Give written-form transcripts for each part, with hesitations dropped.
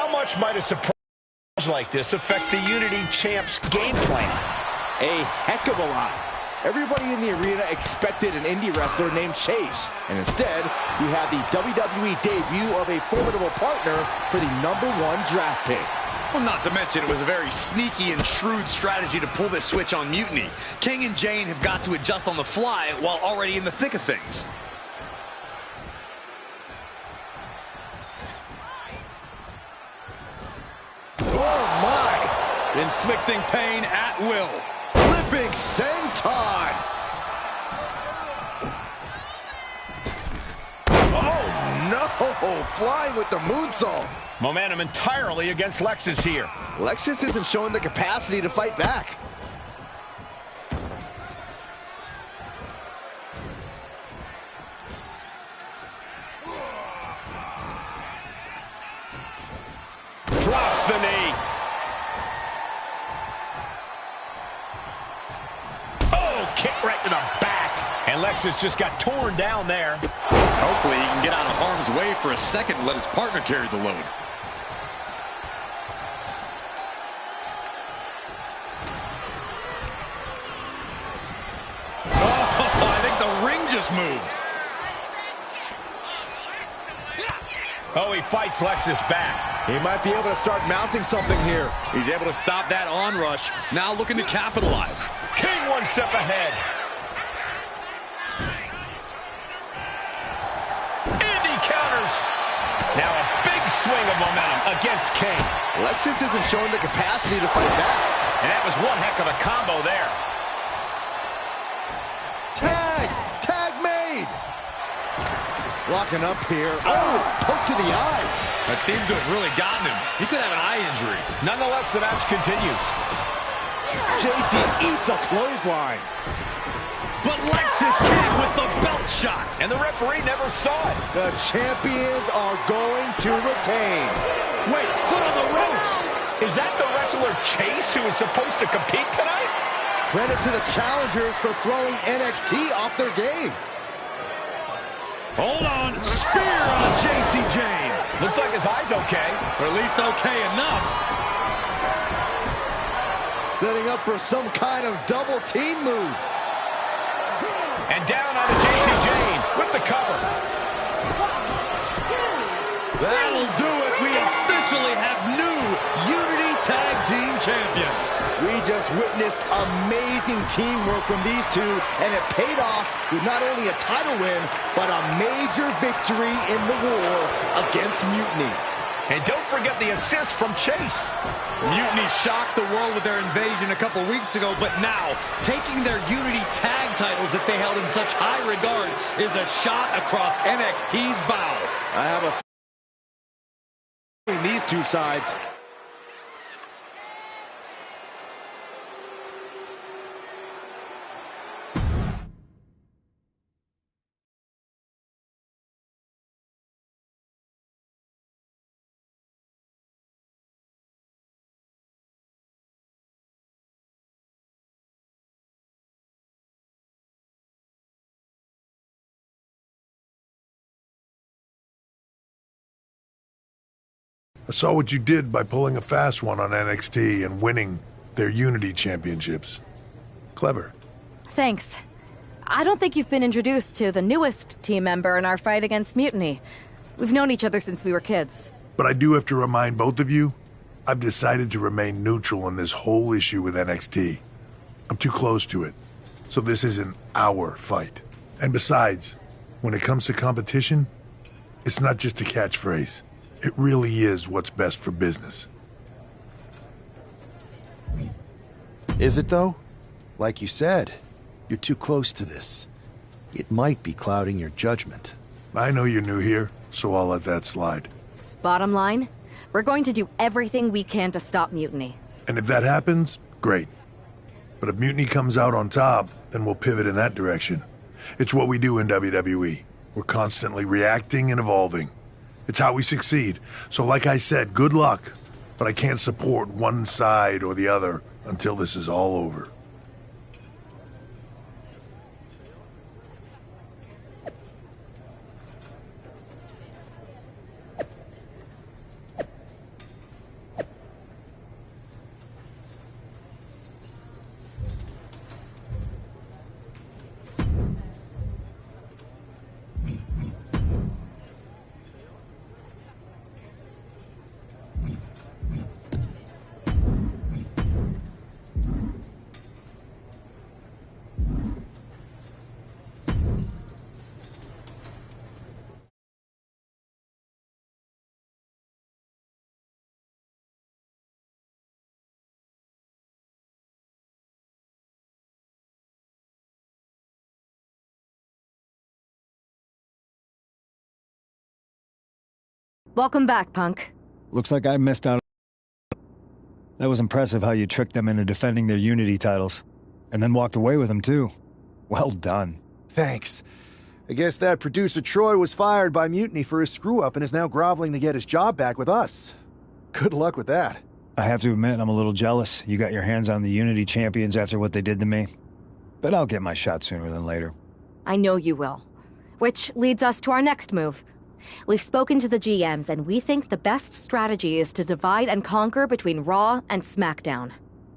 How much might a surprise like this affect the Unity Champ's game plan? A heck of a lot. Everybody in the arena expected an indie wrestler named Chase, and instead, we had the WWE debut of a formidable partner for the #1 draft pick. Well, not to mention, it was a very sneaky and shrewd strategy to pull this switch on Mutiny. King and Jane have got to adjust on the fly while already in the thick of things. Oh, my! Inflicting pain at will. Flipping senton! Oh, no! Flying with the moonsault. Momentum entirely against Lexus here. Lexus isn't showing the capacity to fight back. Drops the knee. Oh, kick right to the back. And Lexus just got torn down there. Hopefully he can get out of harm's way for a second and let his partner carry the load. Oh, I think the ring just moved. Oh, he fights Lexus back. He might be able to start mounting something here. He's able to stop that onrush. Now looking to capitalize. King one step ahead. Indy counters. Now a big swing of momentum against King. Lexus isn't showing the capacity to fight back. And that was one heck of a combo there. Tag! Tag made! Locking up here. Oh, poke to the eyes. That seems to have really gotten him. He could have an eye injury. Nonetheless, the match continues. JC eats a clothesline. But Lexus King with the belt shot. And the referee never saw it. The champions are going to retain. Wait, foot on the ropes. Is that the wrestler Chase who was supposed to compete tonight? Credit to the challengers for throwing NXT off their game. Hold on. Spear on JC Jane. Looks like his eye's okay. Or at least okay enough. Setting up for some kind of double team move. And down on the JC Jane with the cover. That'll do it. We officially have new Unity Tag Team Champions. We just witnessed amazing teamwork from these two, and it paid off with not only a title win, but a major victory in the war against Mutiny. And don't forget the assist from Chase. Mutiny shocked the world with their invasion a couple weeks ago, but now taking their Unity tag titles that they held in such high regard is a shot across NXT's bow. I have a between these two sides. I saw what you did by pulling a fast one on NXT and winning their Unity championships. Clever. Thanks. I don't think you've been introduced to the newest team member in our fight against Mutiny. We've known each other since we were kids. But I do have to remind both of you, I've decided to remain neutral in this whole issue with NXT. I'm too close to it, so this isn't our fight. And besides, when it comes to competition, it's not just a catchphrase. It really is what's best for business. Is it, though? Like you said, you're too close to this. It might be clouding your judgment. I know you're new here, so I'll let that slide. Bottom line, we're going to do everything we can to stop Mutiny. And if that happens, great. But if Mutiny comes out on top, then we'll pivot in that direction. It's what we do in WWE. We're constantly reacting and evolving. It's how we succeed. So like I said, good luck. But I can't support one side or the other until this is all over. Welcome back, Punk. Looks like I missed out. That was impressive how you tricked them into defending their Unity titles. And then walked away with them, too. Well done. Thanks. I guess that producer Troy was fired by Mutiny for his screw-up and is now groveling to get his job back with us. Good luck with that. I have to admit, I'm a little jealous. You got your hands on the Unity champions after what they did to me. But I'll get my shot sooner than later. I know you will. Which leads us to our next move. We've spoken to the GMs, and we think the best strategy is to divide and conquer between Raw and SmackDown.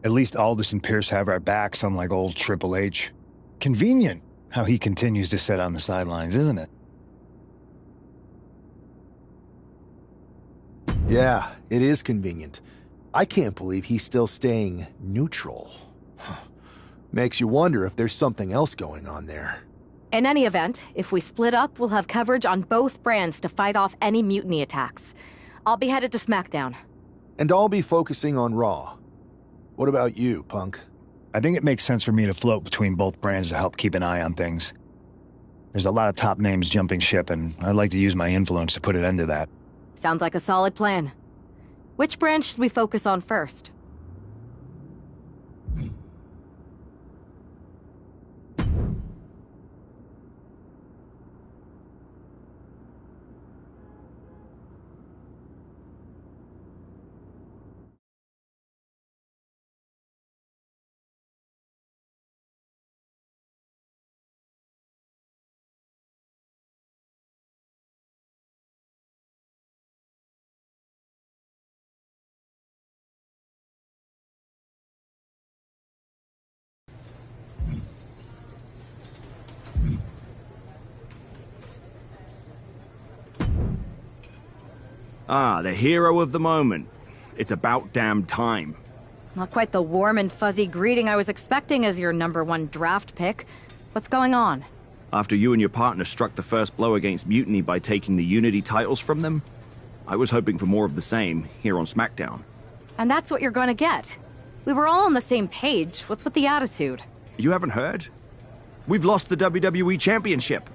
At least Aldous and Pierce have our backs, unlike old Triple H. Convenient how he continues to sit on the sidelines, isn't it? Yeah, it is convenient. I can't believe he's still staying neutral. Makes you wonder if there's something else going on there. In any event, if we split up, we'll have coverage on both brands to fight off any Mutiny attacks. I'll be headed to SmackDown. And I'll be focusing on Raw. What about you, Punk? I think it makes sense for me to float between both brands to help keep an eye on things. There's a lot of top names jumping ship, and I'd like to use my influence to put an end to that. Sounds like a solid plan. Which brand should we focus on first? Ah, the hero of the moment. It's about damn time. Not quite the warm and fuzzy greeting I was expecting as your #1 draft pick. What's going on? After you and your partner struck the first blow against Mutiny by taking the Unity titles from them, I was hoping for more of the same here on SmackDown. And that's what you're going to get. We were all on the same page. What's with the attitude? You haven't heard? We've lost the WWE Championship.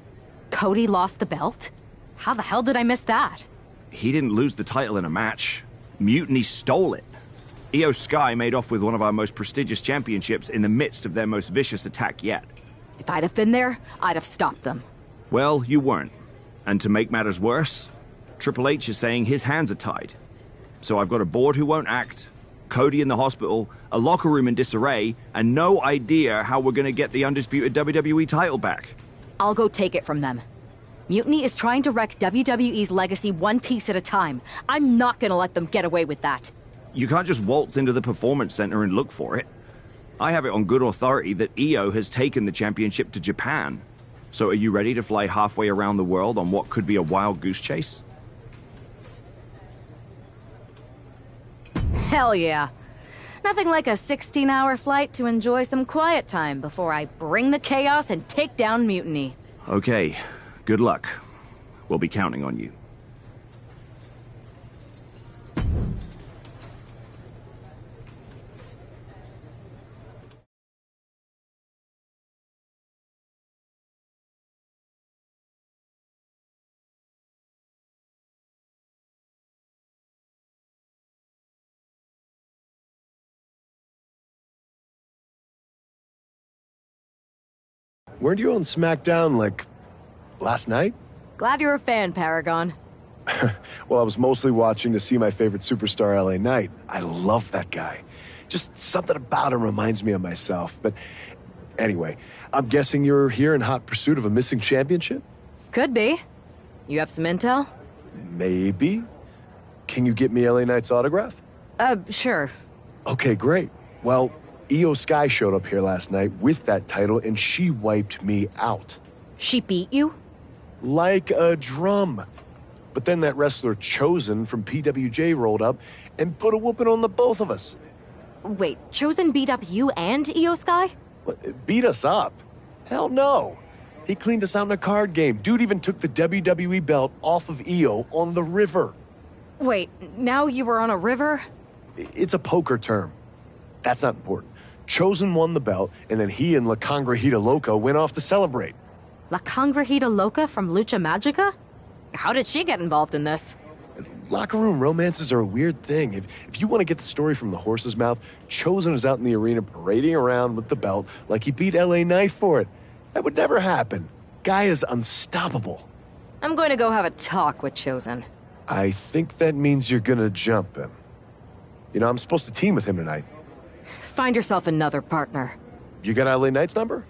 Cody lost the belt? How the hell did I miss that? He didn't lose the title in a match. Mutiny stole it. Io Sky made off with one of our most prestigious championships in the midst of their most vicious attack yet. If I'd have been there, I'd have stopped them. Well, you weren't. And to make matters worse, Triple H is saying his hands are tied. So I've got a board who won't act, Cody in the hospital, a locker room in disarray, and no idea how we're gonna get the undisputed WWE title back. I'll go take it from them. Mutiny is trying to wreck WWE's legacy one piece at a time. I'm not gonna let them get away with that. You can't just waltz into the Performance Center and look for it. I have it on good authority that Io has taken the championship to Japan. So are you ready to fly halfway around the world on what could be a wild goose chase? Hell yeah. Nothing like a 16-hour flight to enjoy some quiet time before I bring the chaos and take down Mutiny. Okay, good luck. We'll be counting on you. Weren't you on SmackDown, like, last night? Glad you're a fan, Paragon. Well, I was mostly watching to see my favorite superstar, LA Knight. I love that guy. Just something about him reminds me of myself. But anyway, I'm guessing you're here in hot pursuit of a missing championship? Could be. You have some intel? Maybe. Can you get me LA Knight's autograph? Sure. Okay, great. Well, Io Sky showed up here last night with that title, and she wiped me out. She beat you? Like a drum. But then that wrestler Chosen from PWJ rolled up and put a whooping on the both of us. Wait, Chosen beat up you and Io Sky? What, beat us up? Hell no. He cleaned us out in a card game. Dude even took the WWE belt off of Io on the river. Wait, now you were on a river? It's a poker term. That's not important. Chosen won the belt, and then he and La Congrejita Loca went off to celebrate. La Congrejita Loca from Lucha Magica? How did she get involved in this? Locker room romances are a weird thing. If you want to get the story from the horse's mouth, Chosen is out in the arena parading around with the belt like he beat LA Knight for it. That would never happen. Guy is unstoppable. I'm going to go have a talk with Chosen. I think that means you're gonna jump him. You know, I'm supposed to team with him tonight. Find yourself another partner. You got LA Knight's number?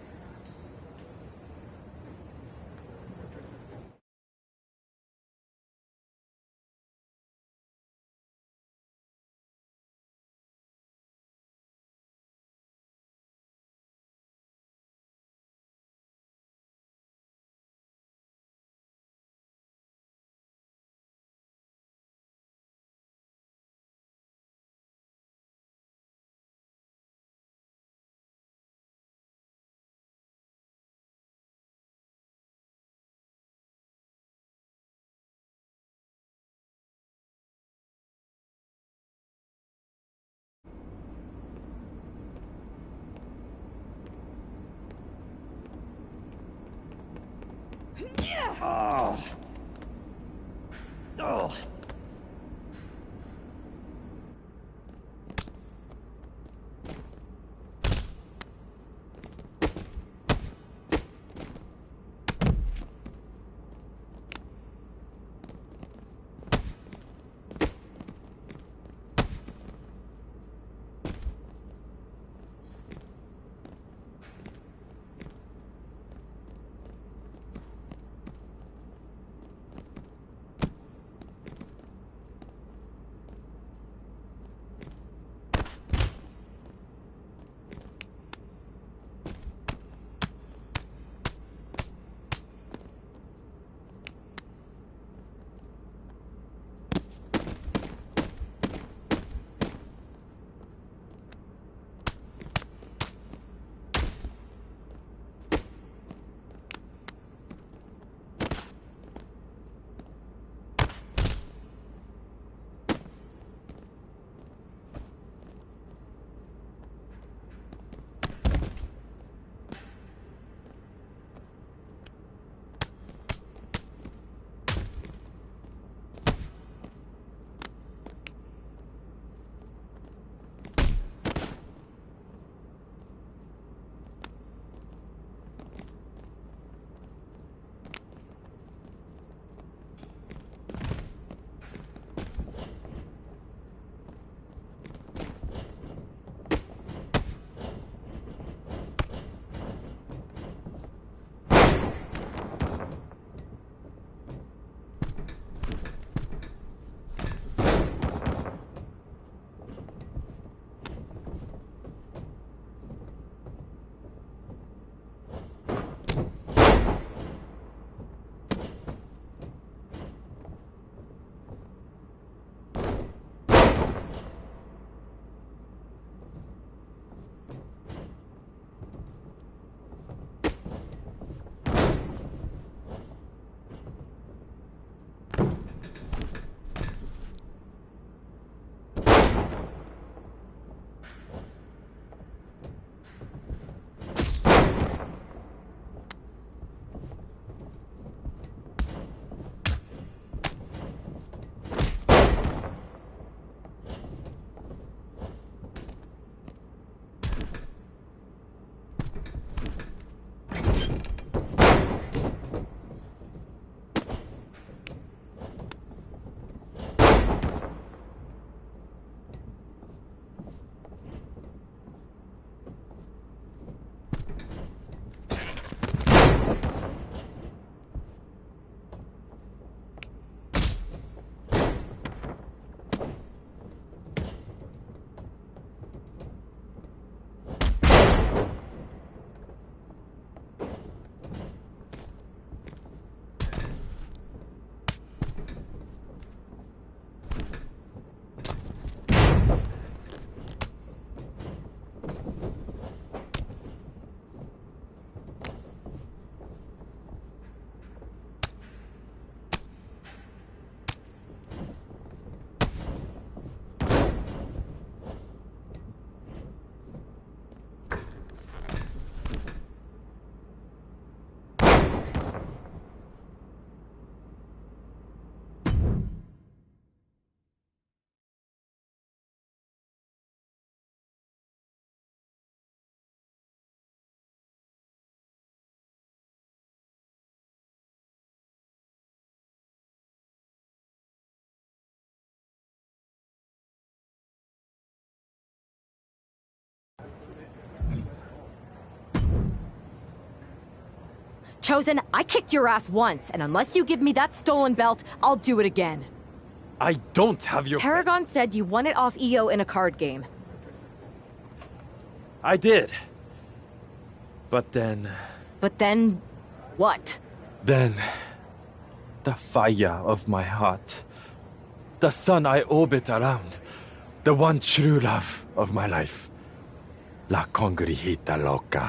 Chosen, I kicked your ass once, and unless you give me that stolen belt, I'll do it again. I don't have your... Paragon said you won it off EO in a card game. I did. But then... But then... what? Then... the fire of my heart. The sun I orbit around. The one true love of my life. La Congrijita Loca.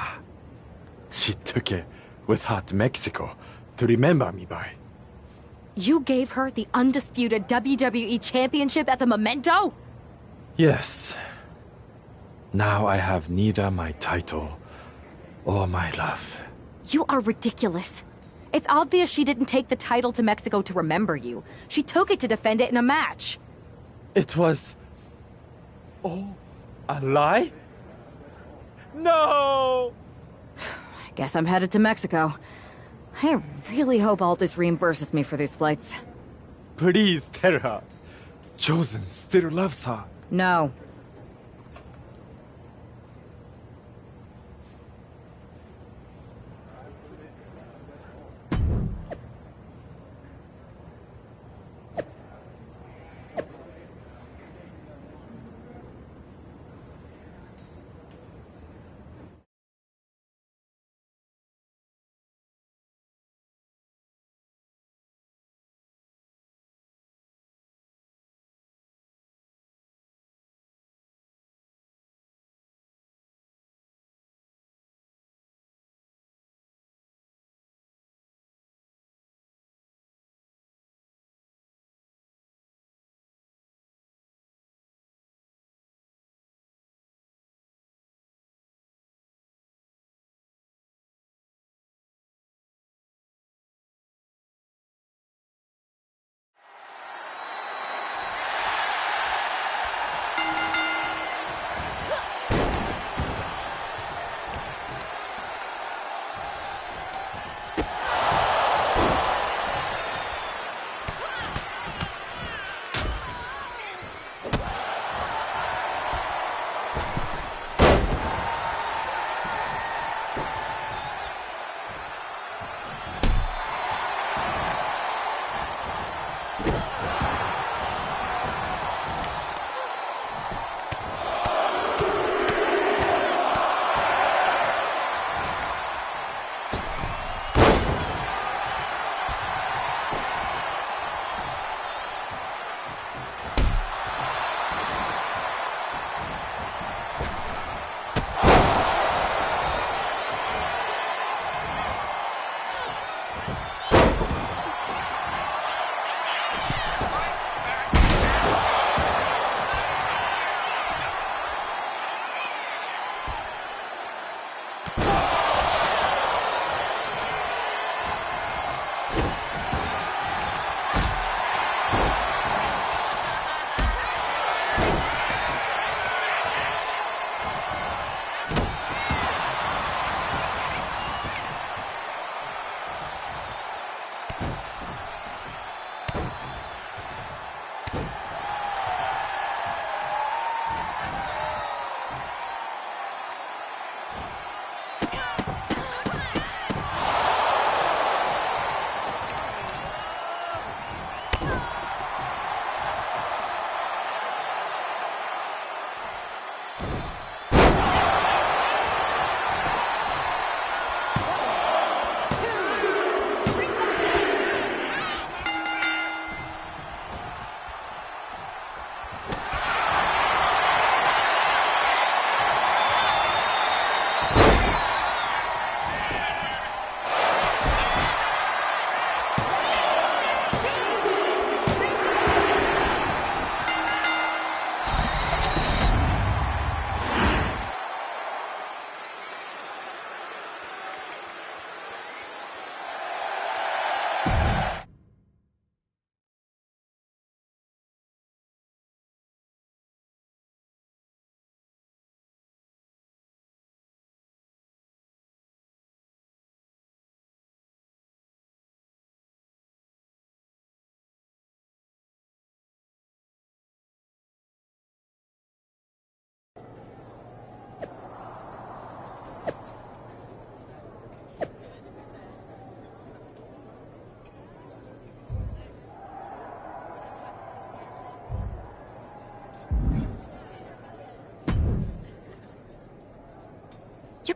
She took it with her to Mexico to remember me by. You gave her the undisputed WWE Championship as a memento? Yes. Now I have neither my title or my love. You are ridiculous. It's obvious she didn't take the title to Mexico to remember you. She took it to defend it in a match. It was... oh, a lie? No! I guess I'm headed to Mexico. I really hope Aldous reimburses me for these flights. Please tell her. Chosen still loves her. No.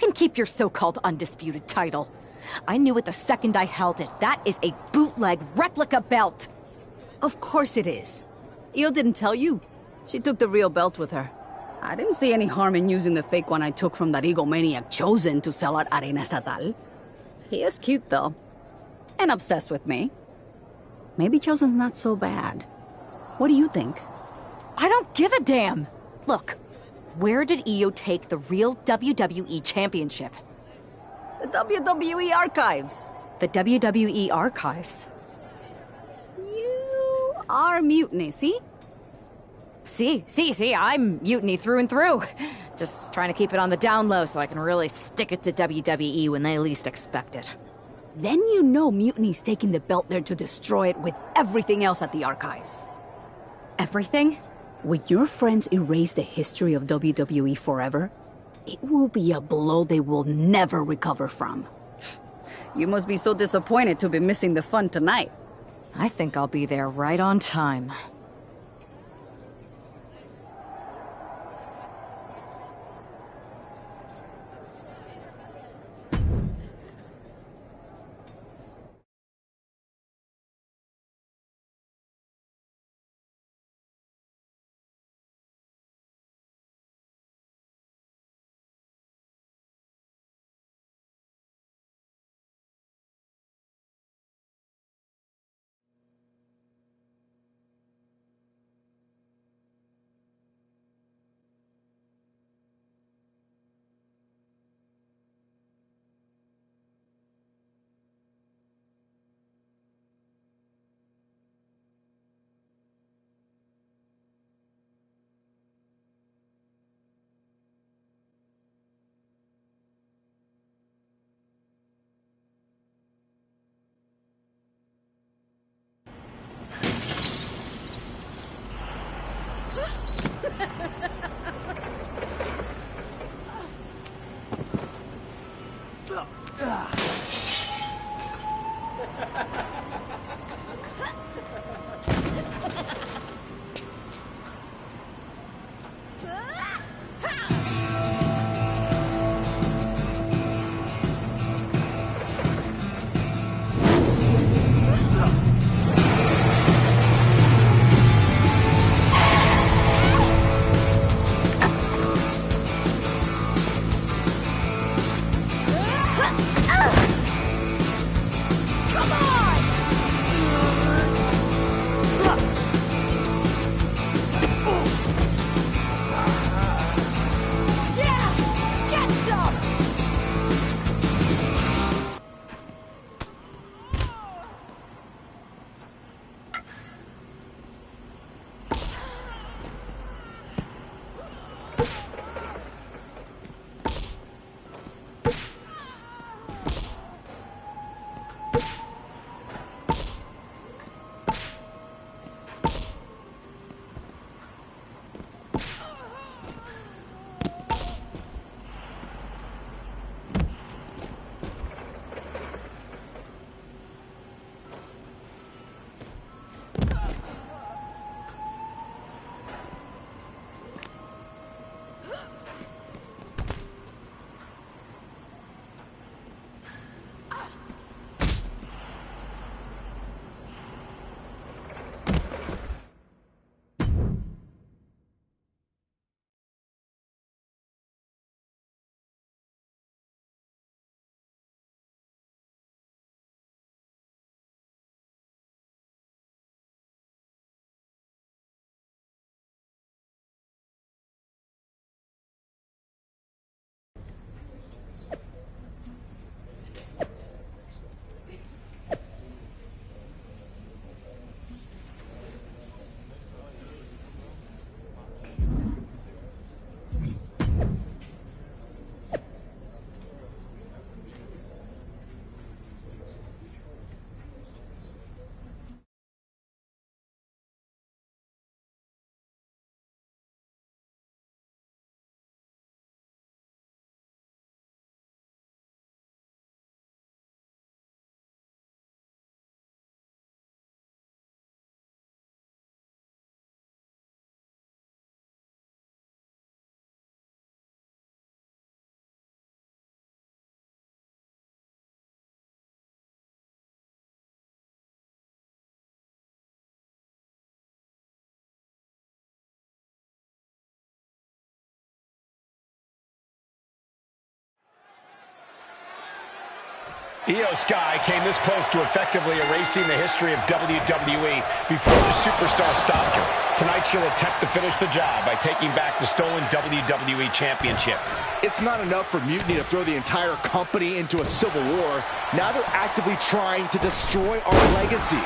can keep your so-called undisputed title. I knew it the second I held it. That is a bootleg replica belt. Of course it is. Io didn't tell you. She took the real belt with her. I didn't see any harm in using the fake one I took from that egomaniac Chosen to sell at Arena Estatal. He is cute, though. And obsessed with me. Maybe Chosen's not so bad. What do you think? I don't give a damn. Look, where did Io take the real WWE Championship? The WWE archives. The WWE Archives? You are Mutiny, see? See, I'm mutiny through and through. Just trying to keep it on the down low so I can really stick it to WWE when they least expect it. Then you know Mutiny's taking the belt there to destroy it with everything else at the archives. Everything? When your friends erase the history of WWE forever, it will be a blow they will never recover from. You must be so disappointed to be missing the fun tonight. I think I'll be there right on time. Io Sky came this close to effectively erasing the history of WWE before the superstar stopped her. Tonight she'll attempt to finish the job by taking back the stolen WWE Championship. It's not enough for Mutiny to throw the entire company into a civil war. Now they're actively trying to destroy our legacy.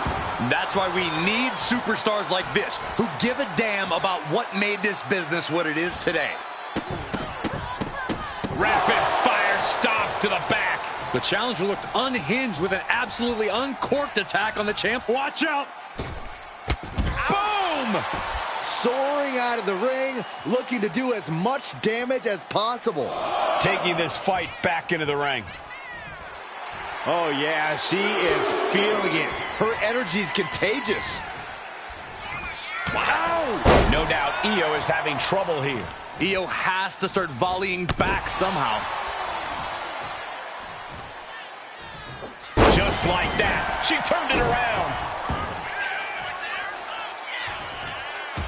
That's why we need superstars like this, who give a damn about what made this business what it is today. Rapid fire stomps to the back. The challenger looked unhinged with an absolutely uncorked attack on the champ. Watch out! Boom! Soaring out of the ring, looking to do as much damage as possible. Taking this fight back into the ring. Oh yeah, she is feeling it. Her energy is contagious. Wow! No doubt Io is having trouble here. Io has to start volleying back somehow. Just like that, she turned it around.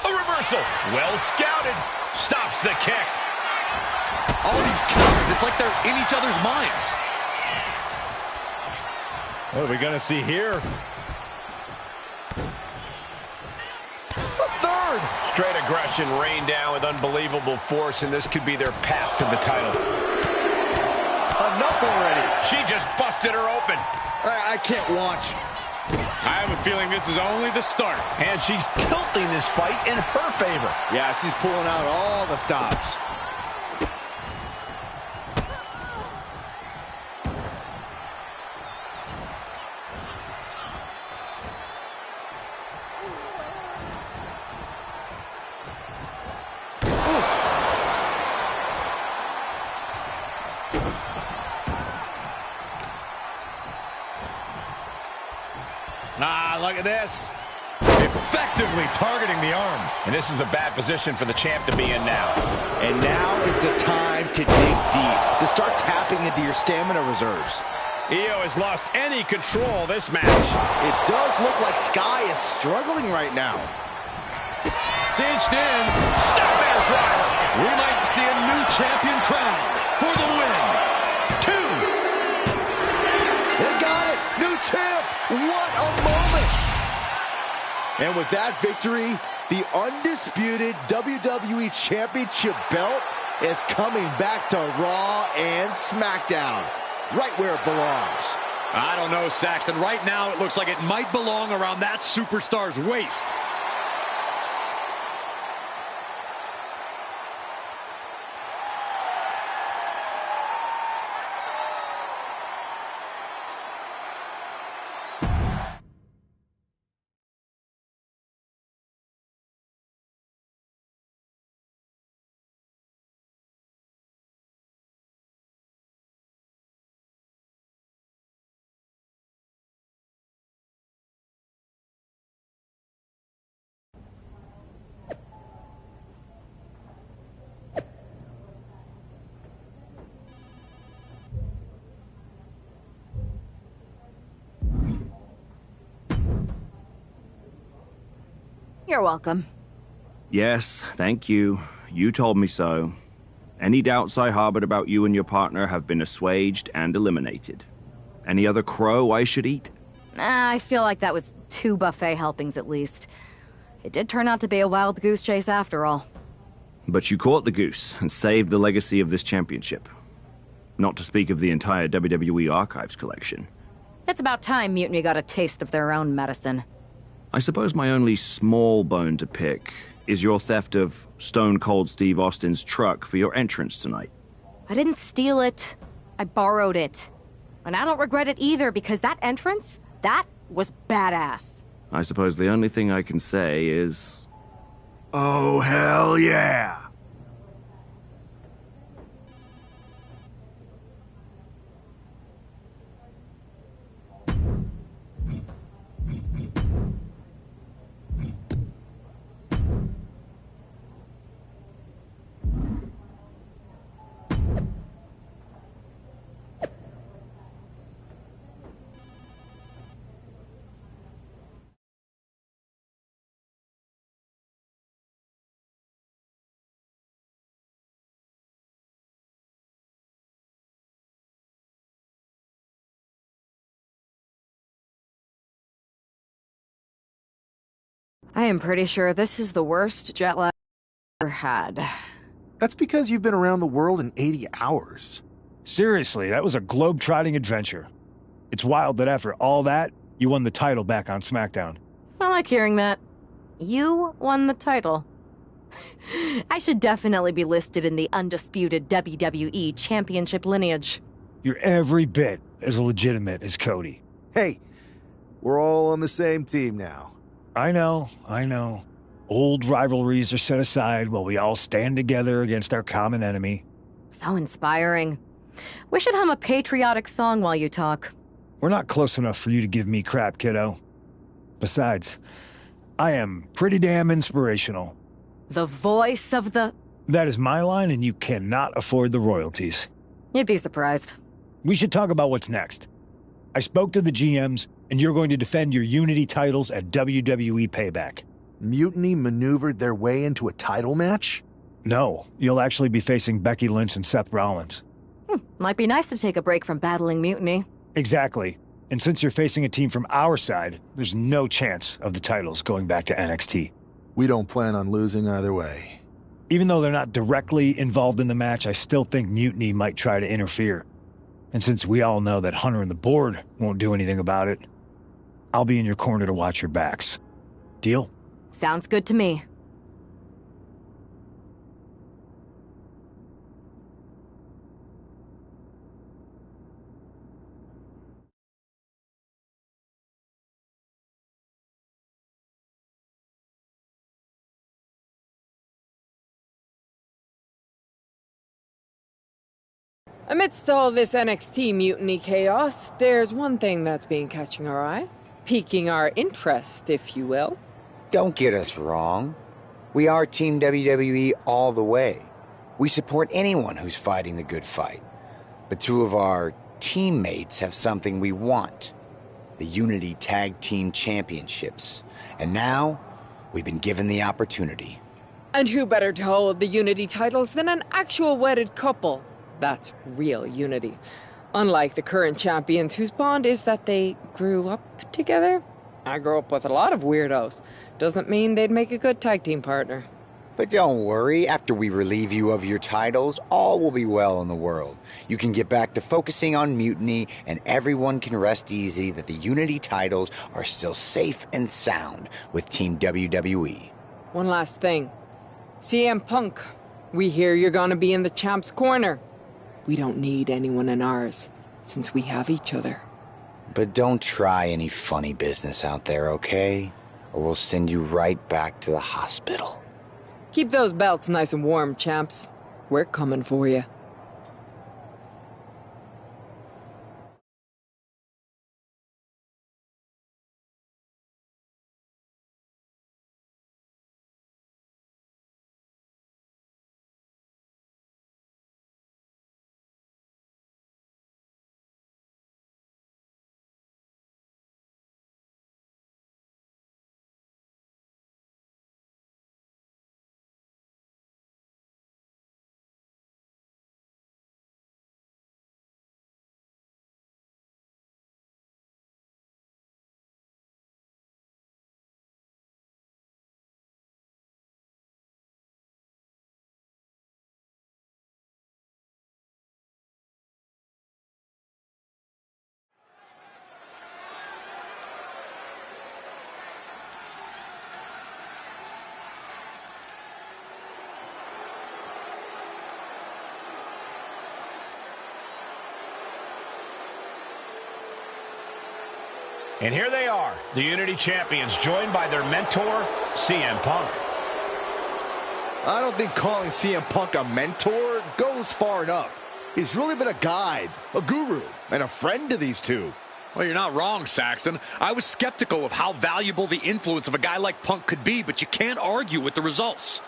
A reversal, well scouted, stops the kick. All these counters, it's like they're in each other's minds. What are we gonna see here? A third! Straight aggression rained down with unbelievable force, and this could be their path to the title. Enough already. She just busted her open. I can't watch. I have a feeling this is only the start. And she's tilting this fight in her favor. Yeah, she's pulling out all the stops. Look at this. Effectively targeting the arm. And this is a bad position for the champ to be in now. And now is the time to dig deep, to start tapping into your stamina reserves. Io has lost any control this match. It does look like Sky is struggling right now. Cinched in. Step bears right. We might see a new champion crowned for the win. 2. They got it. New champ. What a moment. And with that victory, the undisputed WWE Championship belt is coming back to Raw and SmackDown, right where it belongs. I don't know, Saxton. Right now, it looks like it might belong around that superstar's waist. You're welcome. Yes, thank you. You told me so. Any doubts I harbored about you and your partner have been assuaged and eliminated. Any other crow I should eat? I feel like that was 2 buffet helpings at least. It did turn out to be a wild goose chase after all. But you caught the goose and saved the legacy of this championship. Not to speak of the entire WWE Archives collection. It's about time Mutiny got a taste of their own medicine. I suppose my only small bone to pick is your theft of Stone Cold Steve Austin's truck for your entrance tonight. I didn't steal it. I borrowed it. And I don't regret it either, because that entrance, that was badass. I suppose the only thing I can say is... oh, hell yeah! I am pretty sure this is the worst jet lag I've ever had. That's because you've been around the world in 80 hours. Seriously, that was a globe-trotting adventure. It's wild that after all that, you won the title back on SmackDown. I like hearing that. You won the title. I should definitely be listed in the undisputed WWE Championship lineage. You're every bit as legitimate as Cody. Hey, we're all on the same team now. I know. Old rivalries are set aside while we all stand together against our common enemy. So inspiring. We should hum a patriotic song while you talk. We're not close enough for you to give me crap, kiddo. Besides, I am pretty damn inspirational. The voice of the... That is my line, and you cannot afford the royalties. You'd be surprised. We should talk about what's next. I spoke to the GMs, and you're going to defend your Unity titles at WWE Payback. Mutiny maneuvered their way into a title match? No, you'll actually be facing Becky Lynch and Seth Rollins. Might be nice to take a break from battling Mutiny. Exactly. And since you're facing a team from our side, there's no chance of the titles going back to NXT. We don't plan on losing either way. Even though they're not directly involved in the match, I still think Mutiny might try to interfere. And since we all know that Hunter and the board won't do anything about it, I'll be in your corner to watch your backs. Deal? Sounds good to me. Amidst all this NXT mutiny chaos, there's one thing that's been catching our eye. Piquing our interest, if you will. Don't get us wrong. We are Team WWE all the way. We support anyone who's fighting the good fight. But two of our teammates have something we want. The Unity Tag Team Championships. And now, we've been given the opportunity. And who better to hold the Unity titles than an actual wedded couple? That's real unity. Unlike the current champions whose bond is that they grew up together. I grew up with a lot of weirdos. Doesn't mean they'd make a good tag team partner. But don't worry, after we relieve you of your titles, all will be well in the world. You can get back to focusing on Mutiny, and everyone can rest easy that the Unity titles are still safe and sound with Team WWE. One last thing. CM Punk, we hear you're gonna be in the champ's corner. We don't need anyone in ours, since we have each other. But don't try any funny business out there, okay? Or we'll send you right back to the hospital. Keep those belts nice and warm, champs. We're coming for you. And here they are, the Unity Champions, joined by their mentor, CM Punk. I don't think calling CM Punk a mentor goes far enough. He's really been a guide, a guru, and a friend to these two. Well, you're not wrong, Saxton. I was skeptical of how valuable the influence of a guy like Punk could be, but you can't argue with the results.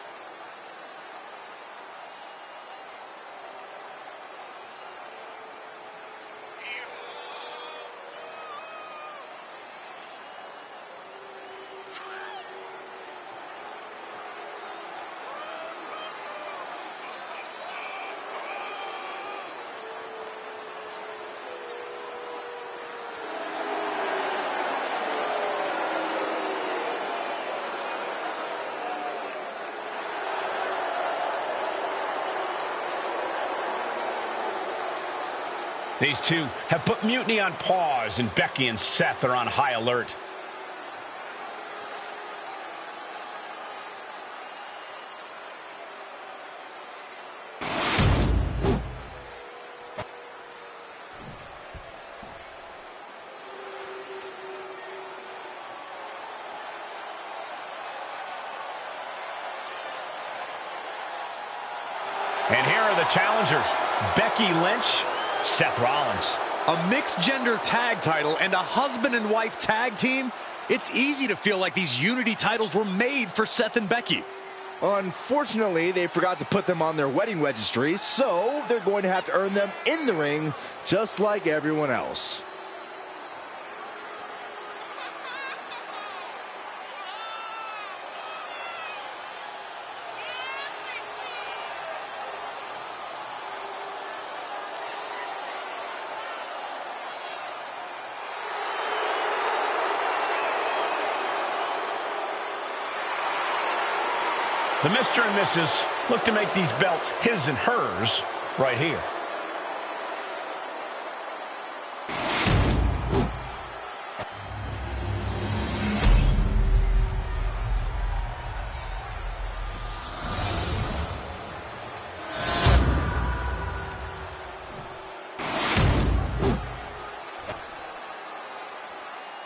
These two have put Mutiny on pause, and Becky and Seth are on high alert. And here are the challengers, Becky Lynch, Seth Rollins. A mixed-gender tag title and a husband and wife tag team? It's easy to feel like these Unity titles were made for Seth and Becky. Unfortunately, they forgot to put them on their wedding registry, so they're going to have to earn them in the ring, just like everyone else. The Mr. and Mrs. look to make these belts his and hers right here.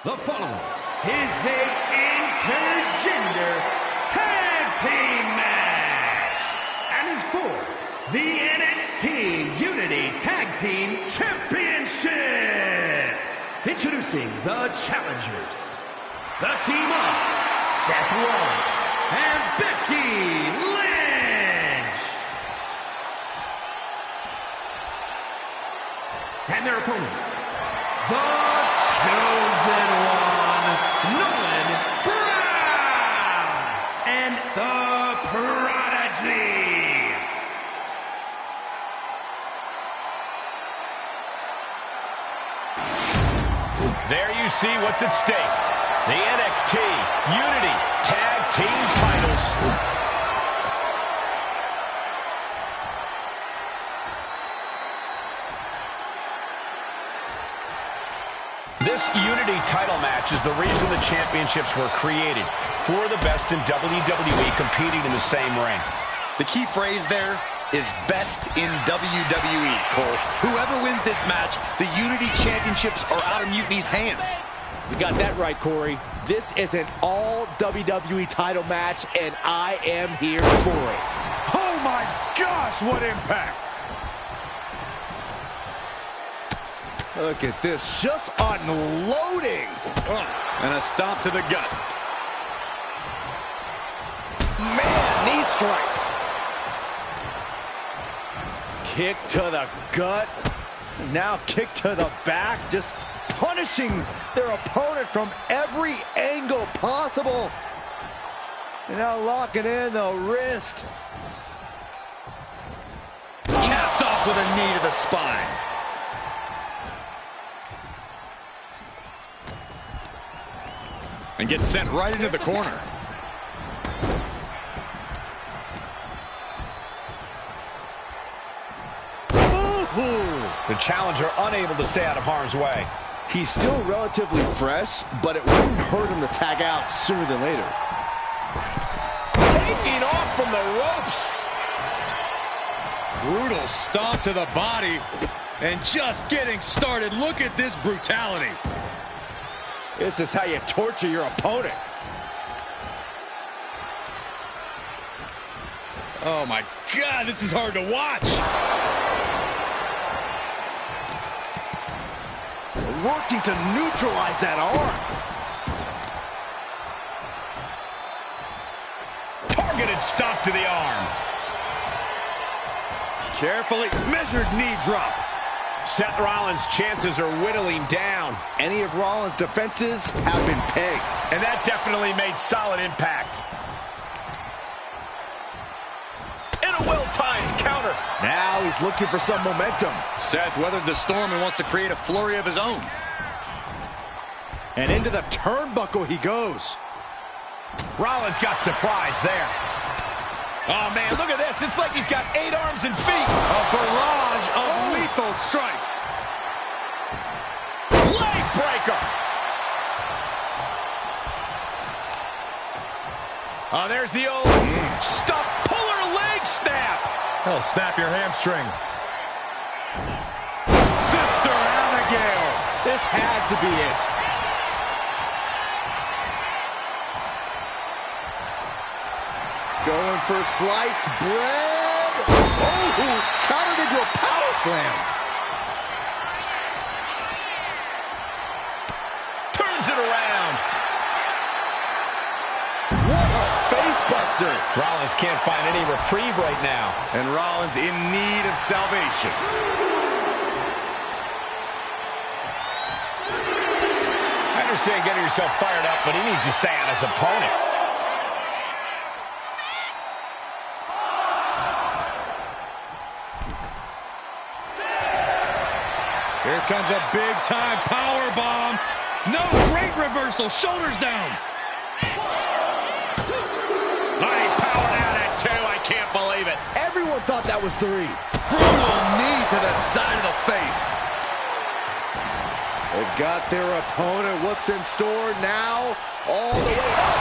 The following is a intergender tag team match and is for the NXT Unity Tag Team Championship. Introducing the challengers, the team of Seth Rollins and Becky Lynch. And their opponents, the Chosen One, Nolan Brown, and the Prodigy. There you see what's at stake. The NXT Unity Tag Team titles. This Unity title match is the reason the championships were created, for the best in WWE competing in the same ring. The key phrase there is best in WWE, Cole. Whoever wins this match, the Unity Championships are out of Mutiny's hands. You got that right, Corey. This is an all WWE title match, and I am here for it. Oh my gosh, what impact! Look at this, just unloading. And a stomp to the gut. Man, knee strike. Kick to the gut. Now kick to the back, just punishing their opponent from every angle possible. And now locking in the wrist. Capped off with a knee to the spine. And gets sent right into the corner. The challenger unable to stay out of harm's way. He's still relatively fresh, but it wouldn't hurt him to tag out sooner than later. Taking off from the ropes. Brutal stomp to the body. And just getting started. Look at this brutality. This is how you torture your opponent. Oh my God, this is hard to watch. Working to neutralize that arm. Targeted stomp to the arm. Carefully measured knee drop. Seth Rollins' chances are whittling down. Any of Rollins' defenses have been pegged. And that definitely made solid impact. And a well-timed counter. Now he's looking for some momentum. Seth weathered the storm and wants to create a flurry of his own. And into the turnbuckle he goes. Rollins got surprised there. Oh, man, look at this. It's like he's got 8 arms and feet. A barrage of lethal strikes. kicker. Oh, there's the old stump puller leg snap. That'll snap your hamstring. Sister Abigail. This has to be it. Going for sliced bread. Oh, countered into a power slam. Turns it around. What a face buster. Rollins can't find any reprieve right now. And Rollins in need of salvation. I understand getting yourself fired up, but he needs to stay on his opponent. Here comes a big-time power bomb. No, great reversal. Shoulders down. He powered out at 2. I can't believe it. Everyone thought that was 3. Brutal knee to the side of the face. They've got their opponent. What's in store now? All the way up.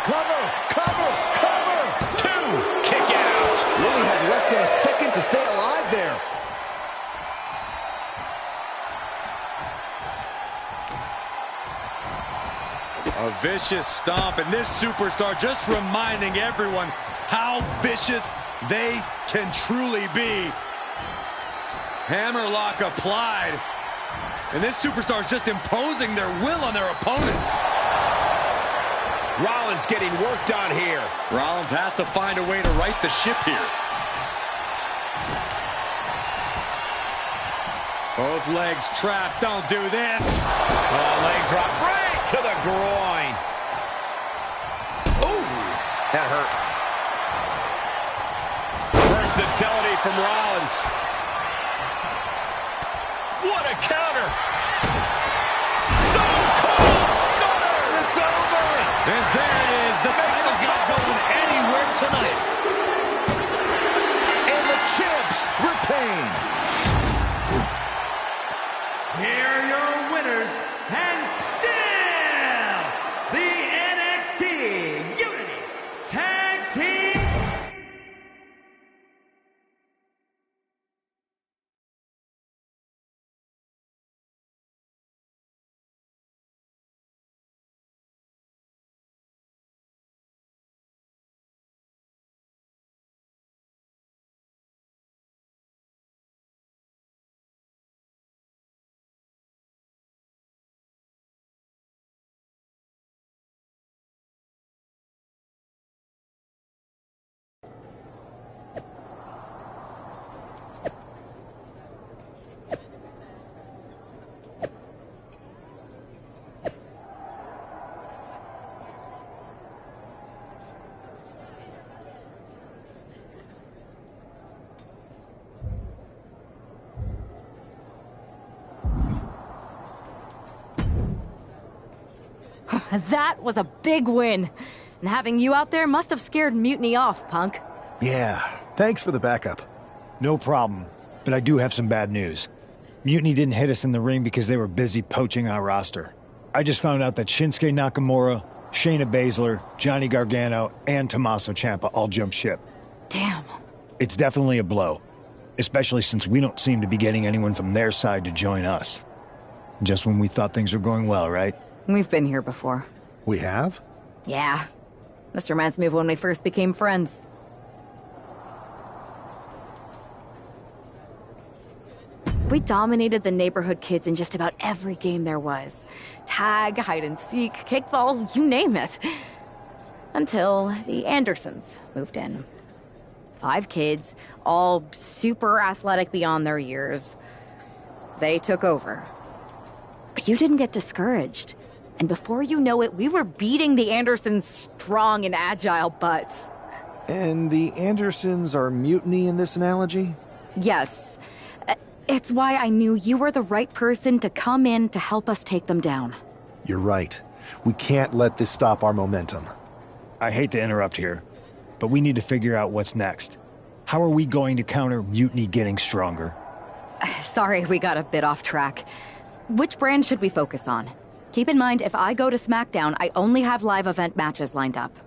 Cover, cover, cover. 2. Kick out. Really had less than a second to stay alive there. A vicious stomp, and this superstar just reminding everyone how vicious they can truly be. Hammerlock applied, and this superstar is just imposing their will on their opponent. Rollins getting work done here. Rollins has to find a way to right the ship here. Both legs trapped. Don't do this. Oh, leg drop right to the groin. Ooh, that hurt. Versatility from Rollins. What a counter. Stone Cold Stunner. It's over. And there it is. The title's not going anywhere tonight. And the champs retain. Here are your winners, and still the NXT Unity Tag Team. That was a big win. And having you out there must have scared Mutiny off, Punk. Yeah, thanks for the backup. No problem, but I do have some bad news. Mutiny didn't hit us in the ring because they were busy poaching our roster. I just found out that Shinsuke Nakamura, Shayna Baszler, Johnny Gargano, and Tommaso Ciampa all jumped ship. Damn. It's definitely a blow, especially since we don't seem to be getting anyone from their side to join us. Just when we thought things were going well, right? We've been here before. We have? Yeah. This reminds me of when we first became friends. We dominated the neighborhood kids in just about every game there was. Tag, hide and seek, kickball, you name it. Until the Andersons moved in. 5 kids, all super athletic beyond their years. They took over. But you didn't get discouraged. And before you know it, we were beating the Andersons' strong and agile butts. And the Andersons are Mutiny in this analogy? Yes. It's why I knew you were the right person to come in to help us take them down. You're right. We can't let this stop our momentum. I hate to interrupt here, but we need to figure out what's next. How are we going to counter Mutiny getting stronger? Sorry, we got a bit off track. Which brand should we focus on? Keep in mind, if I go to SmackDown, I only have live event matches lined up.